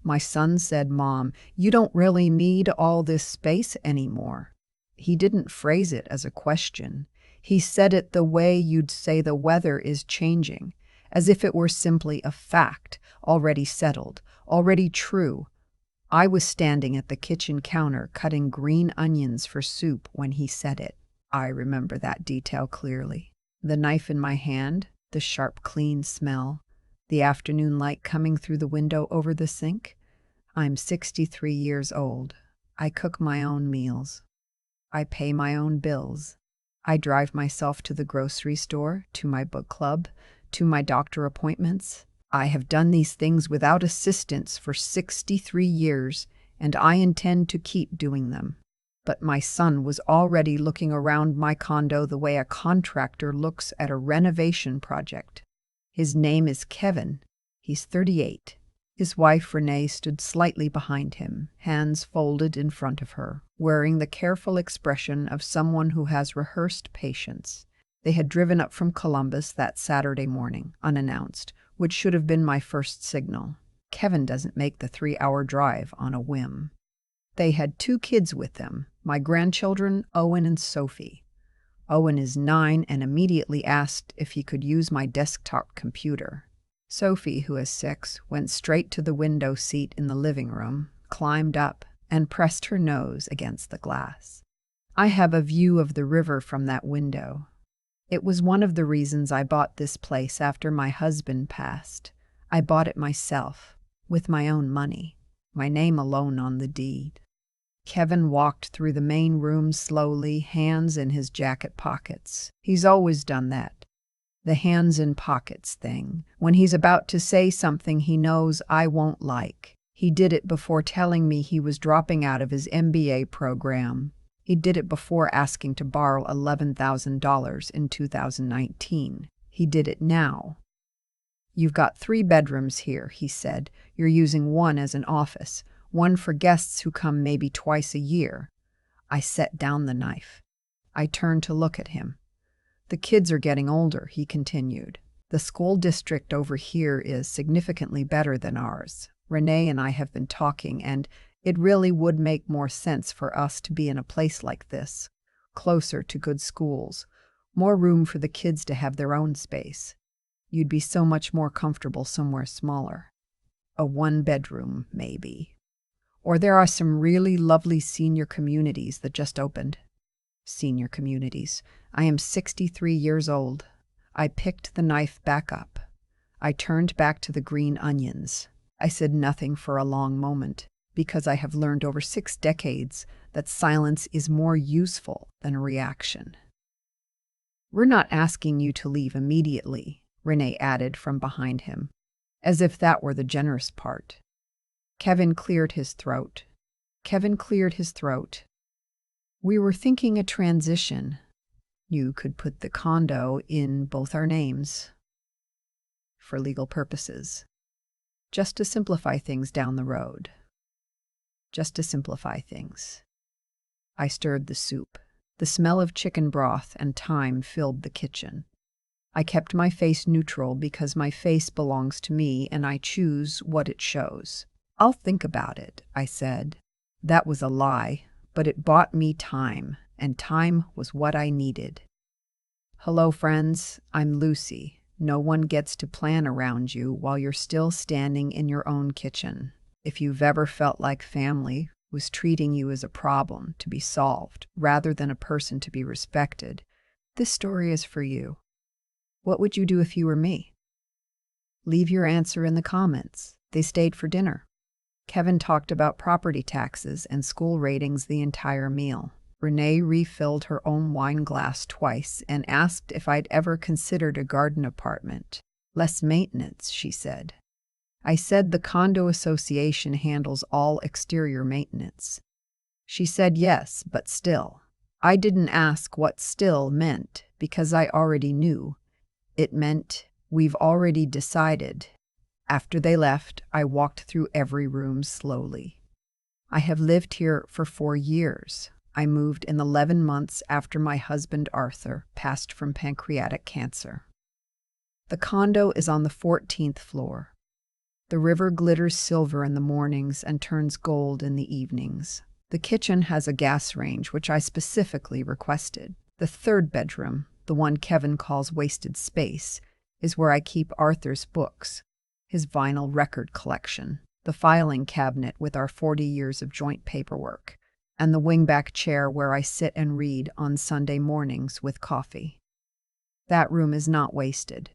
My son said, "Mom, you don't really need all this space anymore." He didn't phrase it as a question. He said it the way you'd say the weather is changing, as if it were simply a fact, already settled, already true. I was standing at the kitchen counter cutting green onions for soup when he said it. I remember that detail clearly. The knife in my hand, the sharp, clean smell, the afternoon light coming through the window over the sink. I'm 63 years old. I cook my own meals. I pay my own bills. I drive myself to the grocery store, to my book club, to my doctor appointments. I have done these things without assistance for 63 years, and I intend to keep doing them. But my son was already looking around my condo the way a contractor looks at a renovation project. His name is Kevin. He's 38. His wife, Renee, stood slightly behind him, hands folded in front of her, wearing the careful expression of someone who has rehearsed patience. They had driven up from Columbus that Saturday morning, unannounced, which should have been my first signal. Kevin doesn't make the 3-hour drive on a whim. They had 2 kids with them, my grandchildren, Owen and Sophie. Owen is 9 and immediately asked if he could use my desktop computer. Sophie, who is 6, went straight to the window seat in the living room, climbed up, and pressed her nose against the glass. I have a view of the river from that window. It was one of the reasons I bought this place after my husband passed. I bought it myself, with my own money, my name alone on the deed. Kevin walked through the main room slowly, hands in his jacket pockets. He's always done that. The hands in pockets thing. When he's about to say something he knows I won't like. He did it before telling me he was dropping out of his MBA program. He did it before asking to borrow $11,000 in 2019. He did it now. "You've got 3 bedrooms here," he said. "You're using one as an office, one for guests who come maybe twice a year." I set down the knife. I turned to look at him. "The kids are getting older," he continued. "The school district over here is significantly better than ours. Renee and I have been talking, and it really would make more sense for us to be in a place like this, closer to good schools, more room for the kids to have their own space. You'd be so much more comfortable somewhere smaller. A 1-bedroom, maybe. Or there are some really lovely senior communities that just opened." Senior communities. I am 63 years old. I picked the knife back up. I turned back to the green onions. I said nothing for a long moment, because I have learned over 6 decades that silence is more useful than a reaction. "We're not asking you to leave immediately," Renee added from behind him, as if that were the generous part. Kevin cleared his throat. "We were thinking a transition. You could put the condo in both our names. For legal purposes. Just to simplify things down the road. Just to simplify things." I stirred the soup. The smell of chicken broth and thyme filled the kitchen. I kept my face neutral because my face belongs to me and I choose what it shows. "I'll think about it," I said. That was a lie, but it bought me time, and time was what I needed. "Hello, friends. I'm Lucy. No one gets to plan around you while you're still standing in your own kitchen. If you've ever felt like family was treating you as a problem to be solved rather than a person to be respected, this story is for you. What would you do if you were me? Leave your answer in the comments. They stayed for dinner. Kevin talked about property taxes and school ratings the entire meal. Renee refilled her own wine glass twice and asked if I'd ever considered a garden apartment. "Less maintenance," she said. I said the condo association handles all exterior maintenance. She said yes, but still. I didn't ask what still meant because I already knew. It meant we've already decided. After they left, I walked through every room slowly. I have lived here for 4 years. I moved in 11 months after my husband Arthur passed from pancreatic cancer. The condo is on the 14th floor. The river glitters silver in the mornings and turns gold in the evenings. The kitchen has a gas range, which I specifically requested. The third bedroom, the one Kevin calls wasted space, is where I keep Arthur's books, his vinyl record collection, the filing cabinet with our 40 years of joint paperwork, and the wingback chair where I sit and read on Sunday mornings with coffee. That room is not wasted.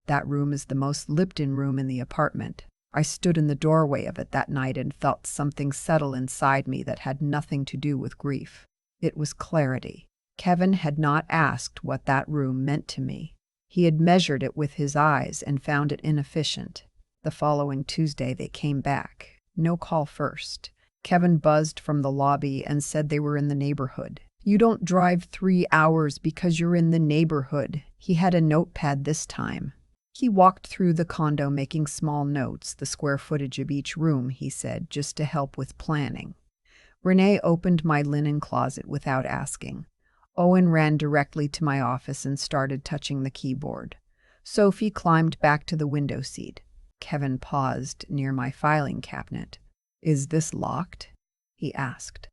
That room is the most lived-in room in the apartment. I stood in the doorway of it that night and felt something settle inside me that had nothing to do with grief. It was clarity. Kevin had not asked what that room meant to me. He had measured it with his eyes and found it inefficient. The following Tuesday they came back. No call first. Kevin buzzed from the lobby and said they were in the neighborhood. You don't drive 3 hours because you're in the neighborhood. He had a notepad this time. He walked through the condo making small notes, the square footage of each room, he said, just to help with planning. Renee opened my linen closet without asking. Owen ran directly to my office and started touching the keyboard. Sophie climbed back to the window seat. Kevin paused near my filing cabinet. Is this locked? He asked.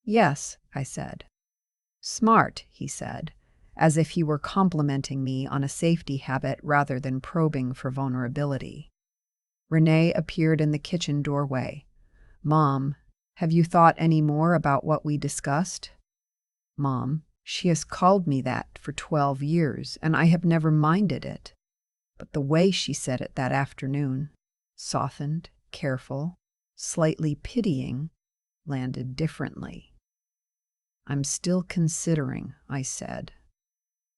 Yes, I said. Smart, he said, as if he were complimenting me on a safety habit rather than probing for vulnerability. Renee appeared in the kitchen doorway. Mom, have you thought any more about what we discussed? Mom, she has called me that for 12 years, and I have never minded it. But the way she said it that afternoon, softened, careful, slightly pitying, landed differently. I'm still considering, I said.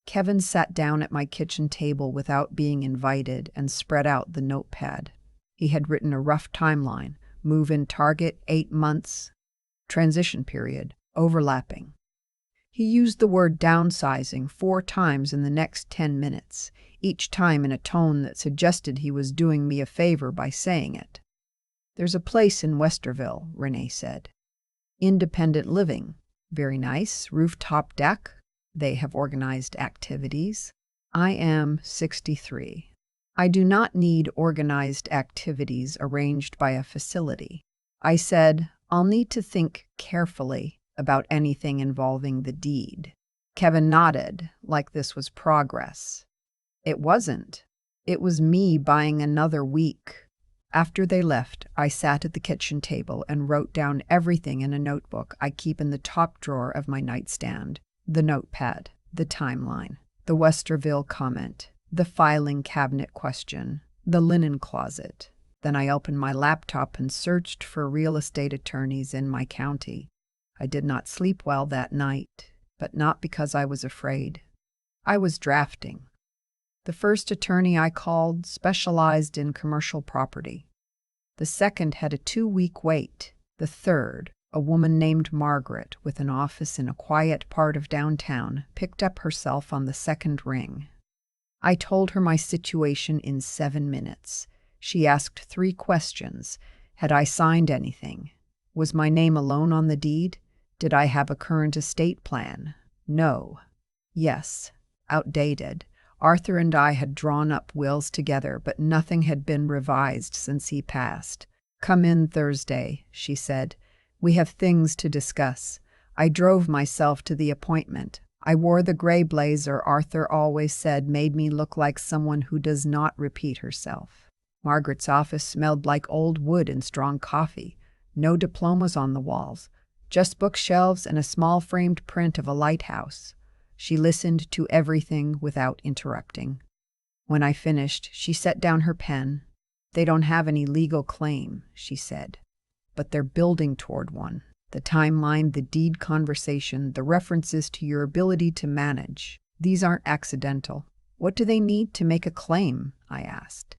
Kevin sat down at my kitchen table without being invited and spread out the notepad. He had written a rough timeline, move-in target 8 months, transition period, overlapping. He used the word downsizing 4 times in the next 10 minutes, each time in a tone that suggested he was doing me a favor by saying it. There's a place in Westerville, Renee said. Independent living. Very nice. Rooftop deck. They have organized activities. I am 63. I do not need organized activities arranged by a facility. I said, I'll need to think carefully about anything involving the deed. Kevin nodded, like this was progress. It wasn't. It was me buying another week. After they left, I sat at the kitchen table and wrote down everything in a notebook I keep in the top drawer of my nightstand. The notepad, the timeline, the Westerville comment, the filing cabinet question, the linen closet. Then I opened my laptop and searched for real estate attorneys in my county. I did not sleep well that night, but not because I was afraid. I was drafting. The first attorney I called specialized in commercial property. The second had a 2-week wait. The third, a woman named Margaret with an office in a quiet part of downtown, picked up herself on the second ring. I told her my situation in 7 minutes. She asked 3 questions. Had I signed anything? Was my name alone on the deed? Did I have a current estate plan? No. Yes. Outdated. Arthur and I had drawn up wills together, but nothing had been revised since he passed. Come in Thursday, she said. We have things to discuss. I drove myself to the appointment. I wore the gray blazer Arthur always said made me look like someone who does not repeat herself. Margaret's office smelled like old wood and strong coffee. No diplomas on the walls, just bookshelves and a small framed print of a lighthouse. She listened to everything without interrupting. When I finished, she set down her pen. They don't have any legal claim, she said, but they're building toward one. The timeline, the deed conversation, the references to your ability to manage. These aren't accidental. What do they need to make a claim? I asked.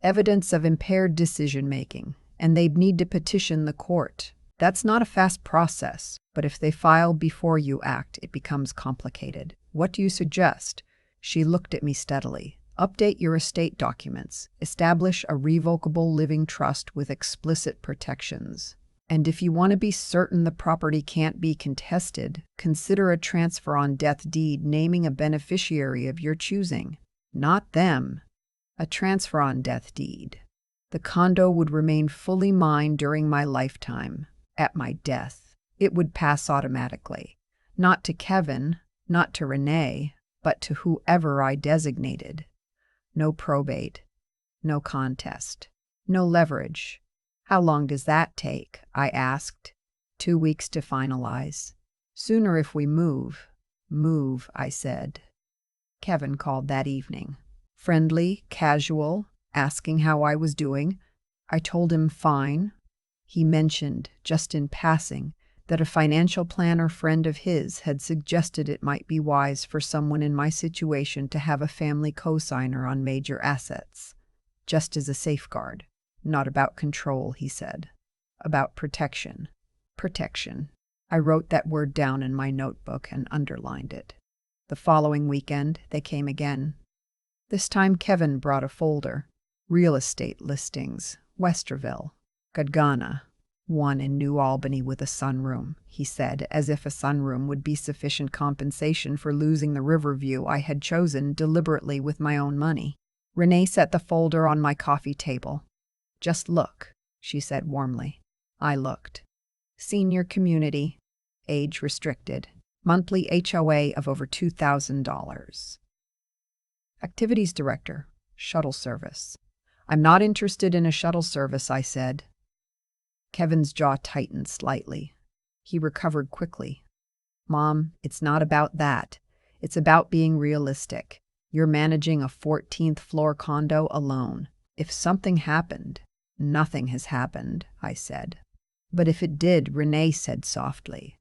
Evidence of impaired decision-making, and they'd need to petition the court. That's not a fast process, but if they file before you act, it becomes complicated. What do you suggest? She looked at me steadily. Update your estate documents. Establish a revocable living trust with explicit protections. And if you want to be certain the property can't be contested, consider a transfer on death deed naming a beneficiary of your choosing. Not them. A transfer on death deed. The condo would remain fully mine during my lifetime. At my death, it would pass automatically. Not to Kevin, not to Renee, but to whoever I designated. No probate, no contest, no leverage. How long does that take? I asked. 2 weeks to finalize. Sooner if we move. Move, I said. Kevin called that evening. Friendly, casual, asking how I was doing. I told him fine. He mentioned, just in passing, that a financial planner friend of his had suggested it might be wise for someone in my situation to have a family cosigner on major assets. Just as a safeguard. Not about control, he said. About protection. Protection. I wrote that word down in my notebook and underlined it. The following weekend, they came again. This time Kevin brought a folder. Real estate listings. Westerville. Gadgana. One in New Albany with a sunroom, he said, as if a sunroom would be sufficient compensation for losing the river view I had chosen deliberately with my own money. Renee set the folder on my coffee table. Just look, she said warmly. I looked. Senior community. Age restricted. Monthly HOA of over $2,000. Activities director. Shuttle service. I'm not interested in a shuttle service, I said. Kevin's jaw tightened slightly. He recovered quickly. Mom, it's not about that. It's about being realistic. You're managing a 14th floor condo alone. If something happened, nothing has happened, I said. But if it did, Renee said softly.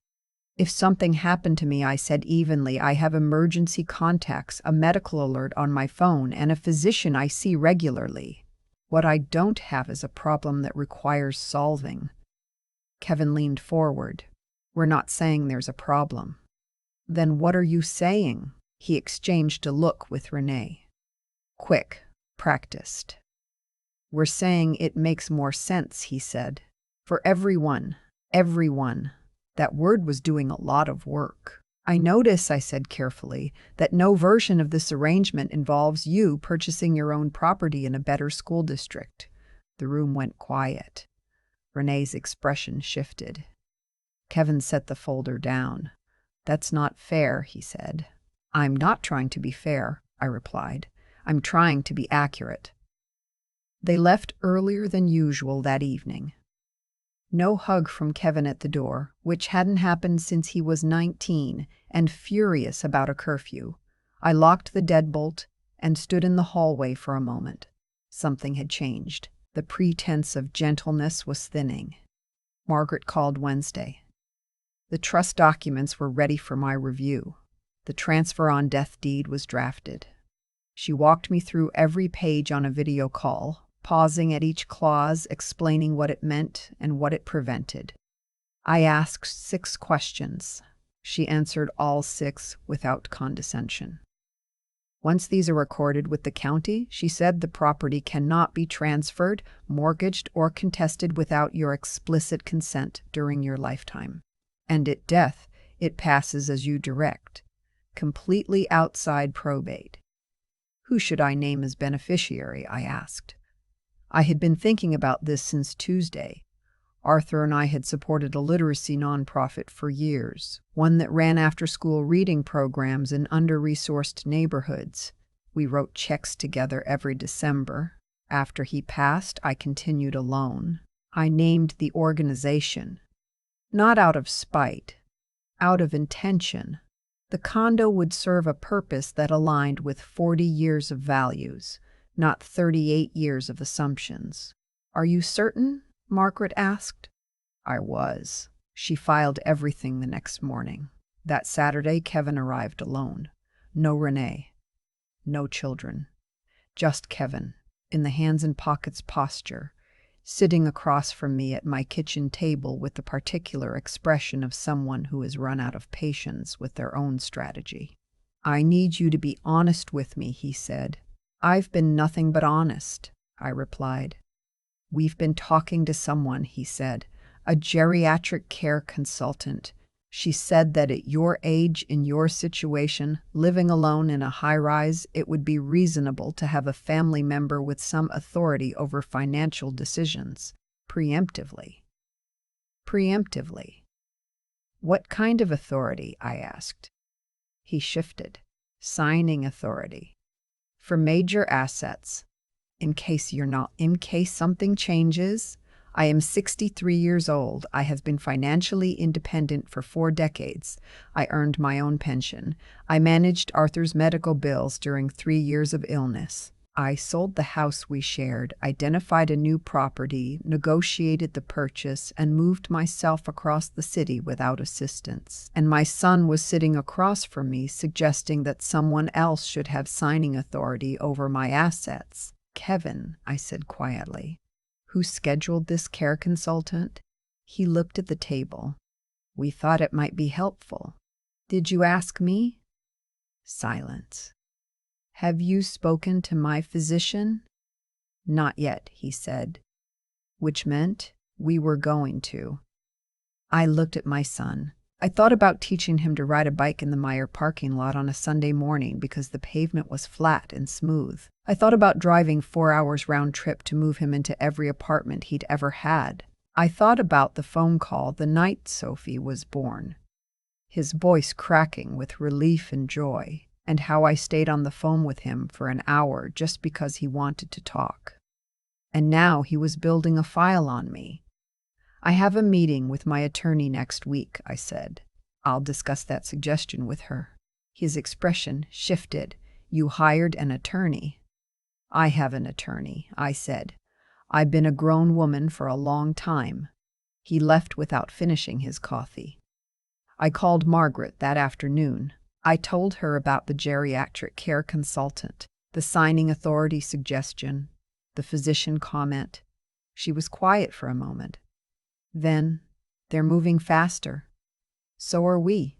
If something happened to me, I said evenly, I have emergency contacts, a medical alert on my phone, and a physician I see regularly. What I don't have is a problem that requires solving. Kevin leaned forward. We're not saying there's a problem. Then what are you saying? He exchanged a look with Renee. Quick, practiced. We're saying it makes more sense, he said. For everyone. That word was doing a lot of work. I notice, I said carefully, that no version of this arrangement involves you purchasing your own property in a better school district. The room went quiet. Renee's expression shifted. Kevin set the folder down. That's not fair, he said. I'm not trying to be fair, I replied. I'm trying to be accurate. They left earlier than usual that evening. No hug from Kevin at the door, which hadn't happened since he was 19, and furious about a curfew. I locked the deadbolt and stood in the hallway for a moment. Something had changed. The pretense of gentleness was thinning. Margaret called Wednesday. The trust documents were ready for my review. The transfer on death deed was drafted. She walked me through every page on a video call, pausing at each clause, explaining what it meant and what it prevented. I asked 6 questions. She answered all 6 without condescension. Once these are recorded with the county, she said, the property cannot be transferred, mortgaged, or contested without your explicit consent during your lifetime. And at death, it passes as you direct, completely outside probate. Who should I name as beneficiary? I asked. I had been thinking about this since Tuesday. Arthur and I had supported a literacy nonprofit for years, one that ran after-school reading programs in under-resourced neighborhoods. We wrote checks together every December. After he passed, I continued alone. I named the organization. Not out of spite, out of intention. The condo would serve a purpose that aligned with 40 years of values, not 38 years of assumptions. Are you certain? Margaret asked. I was. She filed everything the next morning. That Saturday, Kevin arrived alone. No Renee. No children. Just Kevin, in the hands and pockets posture, sitting across from me at my kitchen table with the particular expression of someone who has run out of patience with their own strategy. I need you to be honest with me, he said. I've been nothing but honest, I replied. We've been talking to someone, he said, a geriatric care consultant. She said that at your age, in your situation, living alone in a high-rise, it would be reasonable to have a family member with some authority over financial decisions. Preemptively. Preemptively. What kind of authority? I asked. He shifted. Signing authority. For major assets. In case something changes. I am 63 years old. I have been financially independent for 4 decades. I earned my own pension. I managed Arthur's medical bills during 3 years of illness. I sold the house we shared, identified a new property, negotiated the purchase, and moved myself across the city without assistance. And my son was sitting across from me, suggesting that someone else should have signing authority over my assets. Kevin, I said quietly. Who scheduled this care consultant? He looked at the table. We thought it might be helpful. Did you ask me? Silence. Have you spoken to my physician? Not yet, he said, which meant we were going to. I looked at my son. I thought about teaching him to ride a bike in the Meyer parking lot on a Sunday morning because the pavement was flat and smooth. I thought about driving 4 hours round trip to move him into every apartment he'd ever had. I thought about the phone call the night Sophie was born, his voice cracking with relief and joy, and how I stayed on the phone with him for an hour just because he wanted to talk. And now he was building a file on me. I have a meeting with my attorney next week, I said. I'll discuss that suggestion with her. His expression shifted. You hired an attorney. I have an attorney, I said. I've been a grown woman for a long time. He left without finishing his coffee. I called Margaret that afternoon. I told her about the geriatric care consultant, the signing authority suggestion, the physician comment. She was quiet for a moment. Then, they're moving faster. So are we.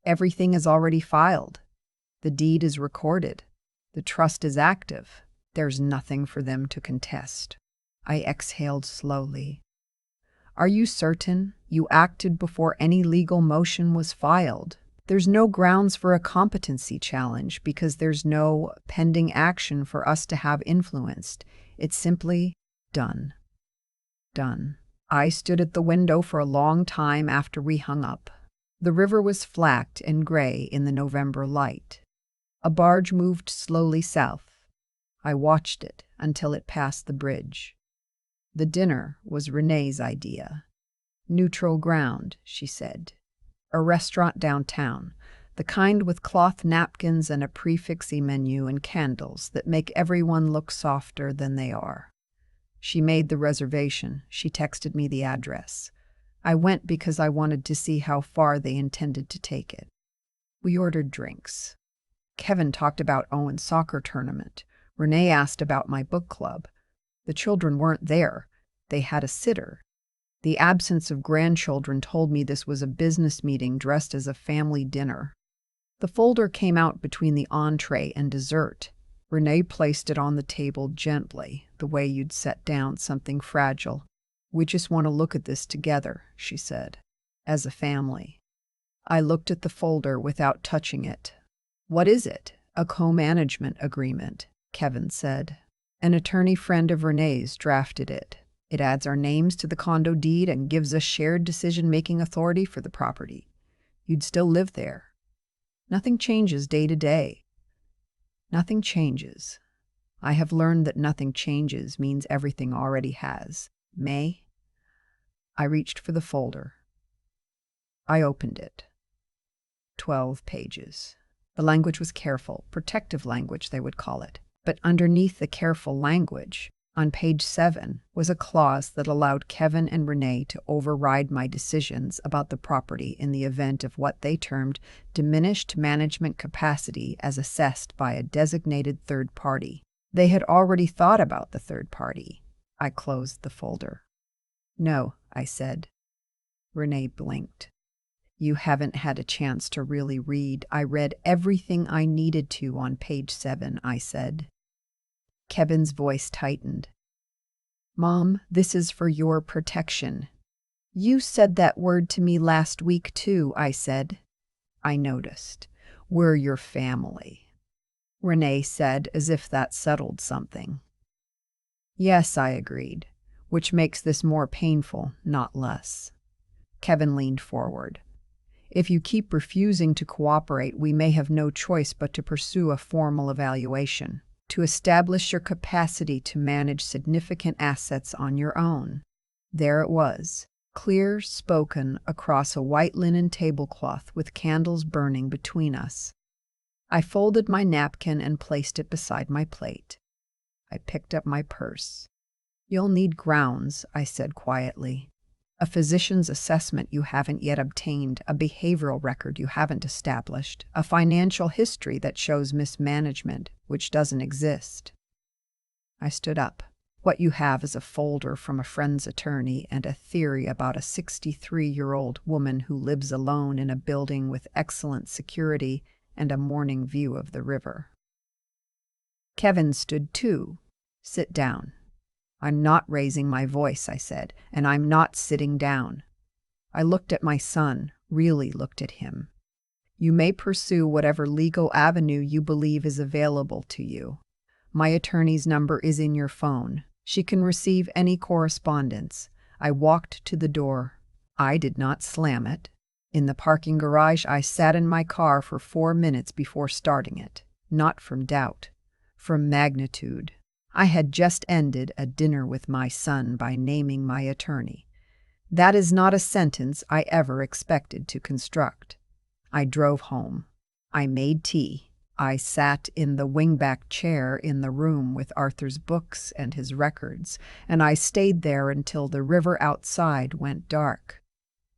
Everything is already filed. The deed is recorded. The trust is active. There's nothing for them to contest. I exhaled slowly. Are you certain you acted before any legal motion was filed? There's no grounds for a competency challenge because there's no pending action for us to have influenced. It's simply done. Done. I stood at the window for a long time after we hung up. The river was flat and gray in the November light. A barge moved slowly south. I watched it until it passed the bridge. The dinner was Renee's idea. Neutral ground, she said. A restaurant downtown, the kind with cloth napkins and a prix-fixe menu and candles that make everyone look softer than they are. She made the reservation. She texted me the address. I went because I wanted to see how far they intended to take it. We ordered drinks. Kevin talked about Owen's soccer tournament. Renee asked about my book club. The children weren't there. They had a sitter. The absence of grandchildren told me this was a business meeting dressed as a family dinner. The folder came out between the entree and dessert. Renee placed it on the table gently, the way you'd set down something fragile. We just want to look at this together, she said, as a family. I looked at the folder without touching it. What is it? A co-management agreement, Kevin said. An attorney friend of Renee's drafted it. It adds our names to the condo deed and gives us shared decision-making authority for the property. You'd still live there. Nothing changes day to day. Nothing changes. I have learned that nothing changes means everything already has. May? I reached for the folder. I opened it. 12 pages. The language was careful, protective language they would call it. But underneath the careful language, on page 7, was a clause that allowed Kevin and Renee to override my decisions about the property in the event of what they termed diminished management capacity as assessed by a designated third party. They had already thought about the third party. I closed the folder. No, I said. Renee blinked. You haven't had a chance to really read. I read everything I needed to on page 7, I said. Kevin's voice tightened. Mom, this is for your protection. You said that word to me last week too, I said. I noticed. We're your family, Renee said, as if that settled something. Yes, I agreed, which makes this more painful, not less. Kevin leaned forward. If you keep refusing to cooperate, we may have no choice but to pursue a formal evaluation, to establish your capacity to manage significant assets on your own. There it was, clear spoken across a white linen tablecloth with candles burning between us. I folded my napkin and placed it beside my plate. I picked up my purse. You'll need grounds, I said quietly. A physician's assessment you haven't yet obtained, a behavioral record you haven't established, a financial history that shows mismanagement, which doesn't exist. I stood up. What you have is a folder from a friend's attorney and a theory about a 63-year-old woman who lives alone in a building with excellent security and a morning view of the river. Kevin stood too. Sit down. I'm not raising my voice, I said, and I'm not sitting down. I looked at my son, really looked at him. You may pursue whatever legal avenue you believe is available to you. My attorney's number is in your phone. She can receive any correspondence. I walked to the door. I did not slam it. In the parking garage, I sat in my car for 4 minutes before starting it. Not from doubt, from magnitude. I had just ended a dinner with my son by naming my attorney. That is not a sentence I ever expected to construct. I drove home. I made tea. I sat in the wingback chair in the room with Arthur's books and his records, and I stayed there until the river outside went dark.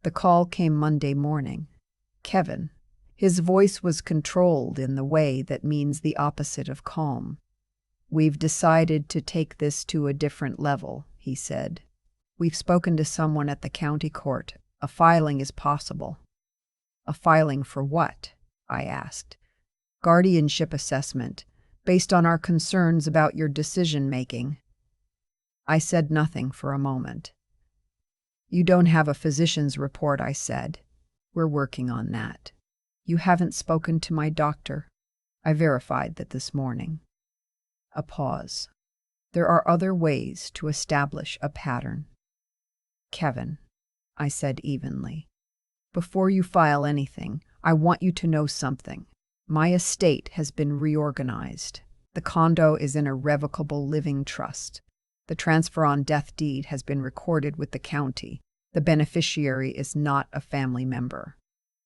The call came Monday morning. Kevin. His voice was controlled in the way that means the opposite of calm. We've decided to take this to a different level, he said. We've spoken to someone at the county court. A filing is possible. A filing for what? I asked. Guardianship assessment, based on our concerns about your decision-making. I said nothing for a moment. You don't have a physician's report, I said. We're working on that. You haven't spoken to my doctor. I verified that this morning. A pause. There are other ways to establish a pattern. Kevin, I said evenly, before you file anything, I want you to know something. My estate has been reorganized. The condo is an irrevocable living trust. The transfer on death deed has been recorded with the county. The beneficiary is not a family member.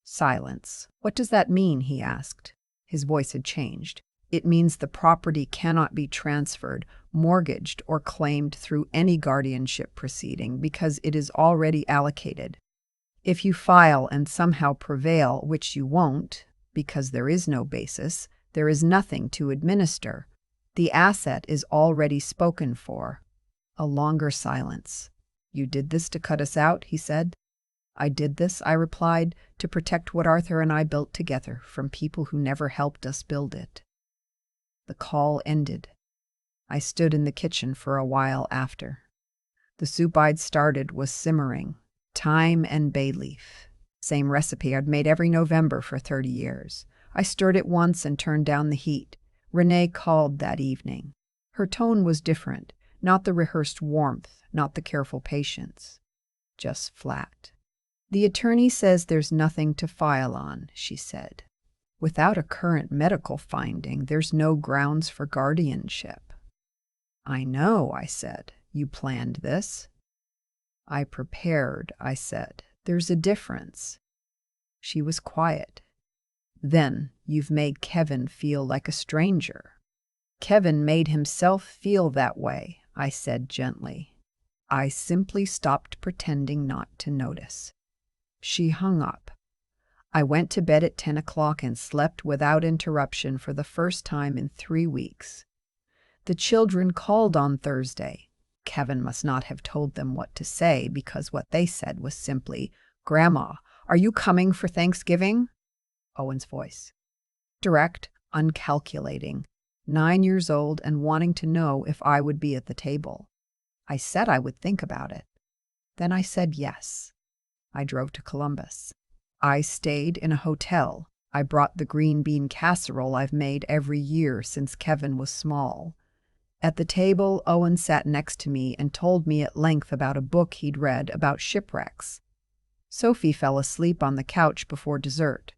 Silence. What does that mean? He asked. His voice had changed. It means the property cannot be transferred, mortgaged, or claimed through any guardianship proceeding because it is already allocated. If you file and somehow prevail, which you won't, because there is no basis, there is nothing to administer. The asset is already spoken for. A longer silence. You did this to cut us out, he said. I did this, I replied, to protect what Arthur and I built together from people who never helped us build it. The call ended. I stood in the kitchen for a while after. The soup I'd started was simmering. Thyme and bay leaf. Same recipe I'd made every November for 30 years. I stirred it once and turned down the heat. Renee called that evening. Her tone was different, not the rehearsed warmth, not the careful patience. Just flat. The attorney says there's nothing to file on, she said. Without a current medical finding, there's no grounds for guardianship. I know, I said. You planned this. I prepared, I said. There's a difference. She was quiet. Then you've made Kevin feel like a stranger. Kevin made himself feel that way, I said gently. I simply stopped pretending not to notice. She hung up. I went to bed at 10 o'clock and slept without interruption for the first time in 3 weeks. The children called on Thursday. Kevin must not have told them what to say because what they said was simply, "Grandma, are you coming for Thanksgiving?" Owen's voice. Direct, uncalculating, 9 years old and wanting to know if I would be at the table. I said I would think about it. Then I said yes. I drove to Columbus. I stayed in a hotel. I brought the green bean casserole I've made every year since Kevin was small. At the table, Owen sat next to me and told me at length about a book he'd read about shipwrecks. Sophie fell asleep on the couch before dessert.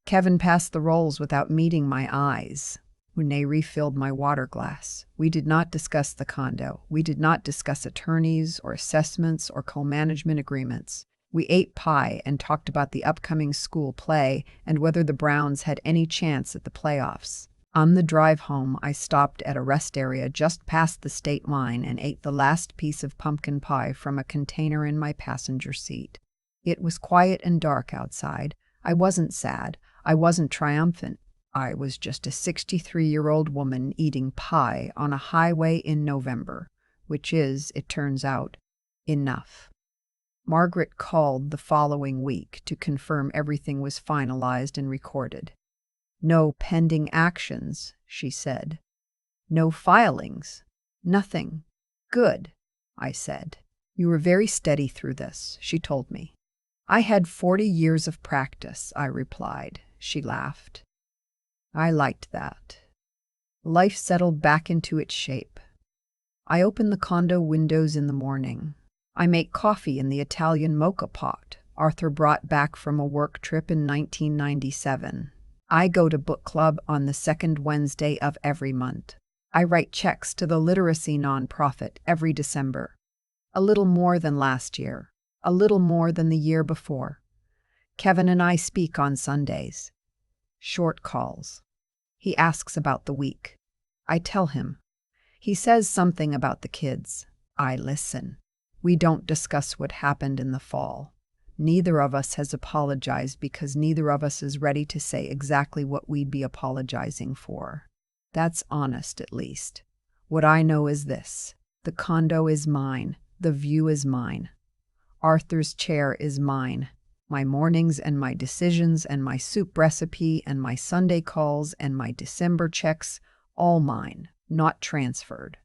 Kevin passed the rolls without meeting my eyes. Renee refilled my water glass. We did not discuss the condo. We did not discuss attorneys or assessments or co-management agreements. We ate pie and talked about the upcoming school play and whether the Browns had any chance at the playoffs. On the drive home, I stopped at a rest area just past the state line and ate the last piece of pumpkin pie from a container in my passenger seat. It was quiet and dark outside. I wasn't sad. I wasn't triumphant. I was just a 63-year-old woman eating pie on a highway in November, which is, it turns out, enough. Margaret called the following week to confirm everything was finalized and recorded. No pending actions, she said. No filings. Nothing. Good, I said. You were very steady through this, she told me. I had 40 years of practice, I replied. She laughed. I liked that. Life settled back into its shape. I open the condo windows in the morning. I make coffee in the Italian mocha pot Arthur brought back from a work trip in 1997. I go to book club on the second Wednesday of every month. I write checks to the literacy nonprofit every December. A little more than last year. A little more than the year before. Kevin and I speak on Sundays. Short calls. He asks about the week. I tell him. He says something about the kids. I listen. We don't discuss what happened in the fall. Neither of us has apologized because neither of us is ready to say exactly what we'd be apologizing for. That's honest, at least. What I know is this. The condo is mine. The view is mine. Arthur's chair is mine. My mornings and my decisions and my soup recipe and my Sunday calls and my December checks, all mine, not transferred,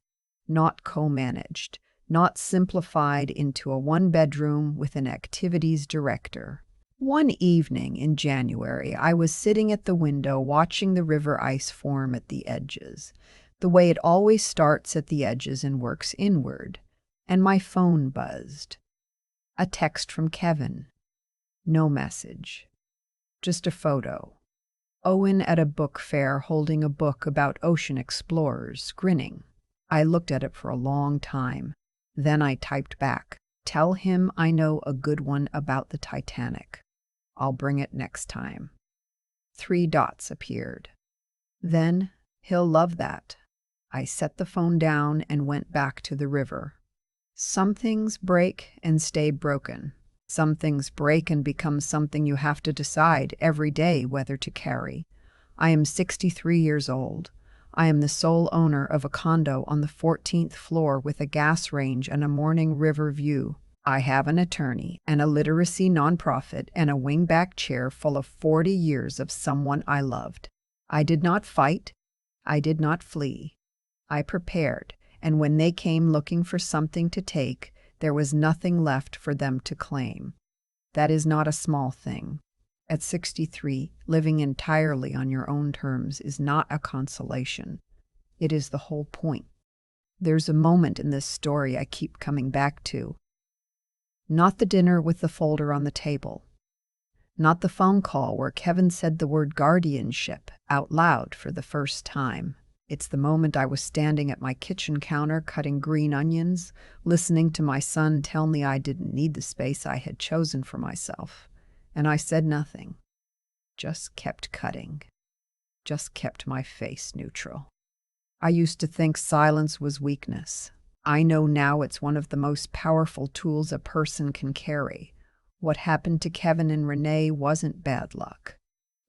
not co-managed, not simplified into a one-bedroom with an activities director. One evening in January, I was sitting at the window watching the river ice form at the edges, the way it always starts at the edges and works inward, and my phone buzzed. A text from Kevin. No message. Just a photo. Owen at a book fair holding a book about ocean explorers, grinning. I looked at it for a long time. Then I typed back, "Tell him I know a good one about the Titanic. I'll bring it next time." 3 dots appeared. Then, he'll love that. I set the phone down and went back to the river. Some things break and stay broken. Some things break and become something you have to decide every day whether to carry. I am 63 years old. I am the sole owner of a condo on the 14th floor with a gas range and a morning river view. I have an attorney and a literacy nonprofit and a wingback chair full of 40 years of someone I loved. I did not fight. I did not flee. I prepared, and when they came looking for something to take, there was nothing left for them to claim. That is not a small thing. At 63, living entirely on your own terms is not a consolation. It is the whole point. There's a moment in this story I keep coming back to. Not the dinner with the folder on the table. Not the phone call where Kevin said the word guardianship out loud for the first time. It's the moment I was standing at my kitchen counter cutting green onions, listening to my son tell me I didn't need the space I had chosen for myself. And I said nothing. Just kept cutting. Just kept my face neutral. I used to think silence was weakness. I know now it's one of the most powerful tools a person can carry. What happened to Kevin and Renee wasn't bad luck.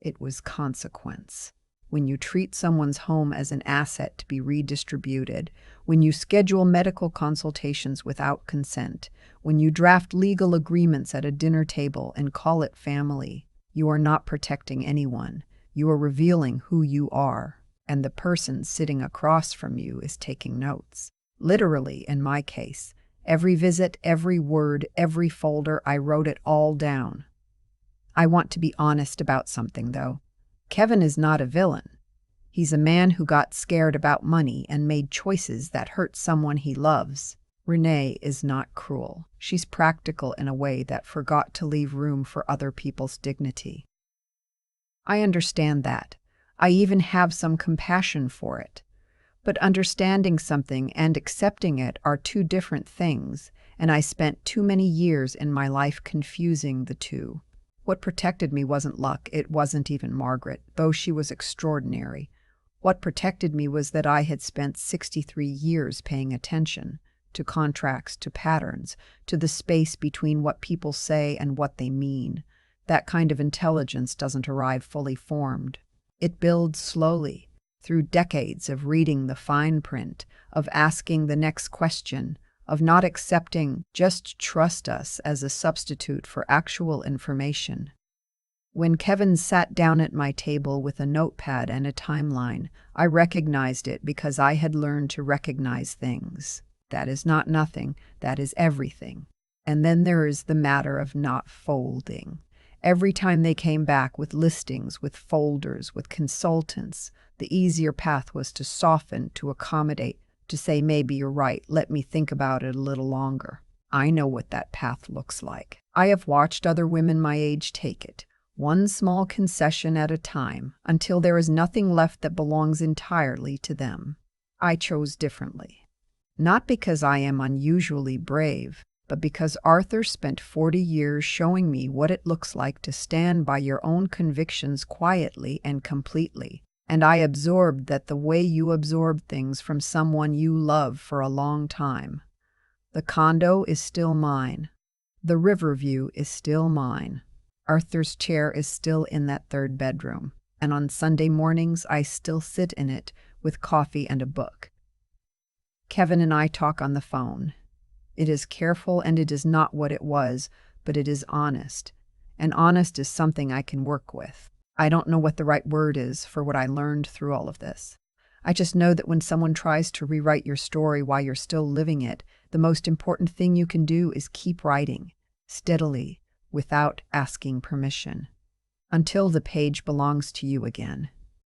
It was consequence. When you treat someone's home as an asset to be redistributed, when you schedule medical consultations without consent, when you draft legal agreements at a dinner table and call it family, you are not protecting anyone. You are revealing who you are, and the person sitting across from you is taking notes. Literally, in my case, Every visit, every word, every folder, I wrote it all down. I want to be honest about something, though. Kevin is not a villain. He's a man who got scared about money and made choices that hurt someone he loves. Renee is not cruel. She's practical in a way that forgot to leave room for other people's dignity. I understand that. I even have some compassion for it. But understanding something and accepting it are two different things, and I spent too many years in my life confusing the two. What protected me wasn't luck, it wasn't even Margaret, though she was extraordinary. What protected me was that I had spent 63 years paying attention to contracts, to patterns, to the space between what people say and what they mean. That kind of intelligence doesn't arrive fully formed. It builds slowly, through decades of reading the fine print, of asking the next question, of not accepting "just trust us" as a substitute for actual information. When Kevin sat down at my table with a notepad and a timeline, I recognized it because I had learned to recognize things. That is not nothing, that is everything. And then there is the matter of not folding. Every time they came back with listings, with folders, with consultants, the easier path was to soften, to accommodate, to say, maybe you're right, let me think about it a little longer. I know what that path looks like. I have watched other women my age take it, one small concession at a time, until there is nothing left that belongs entirely to them. I chose differently. Not because I am unusually brave, but because Arthur spent 40 years showing me what it looks like to stand by your own convictions quietly and completely. And I absorbed that the way you absorb things from someone you love for a long time. The condo is still mine. The Riverview is still mine. Arthur's chair is still in that third bedroom. And on Sunday mornings, I still sit in it with coffee and a book. Kevin and I talk on the phone. It is careful and it is not what it was, but it is honest. And honest is something I can work with. I don't know what the right word is for what I learned through all of this. I just know that when someone tries to rewrite your story while you're still living it, the most important thing you can do is keep writing, steadily, without asking permission, until the page belongs to you again.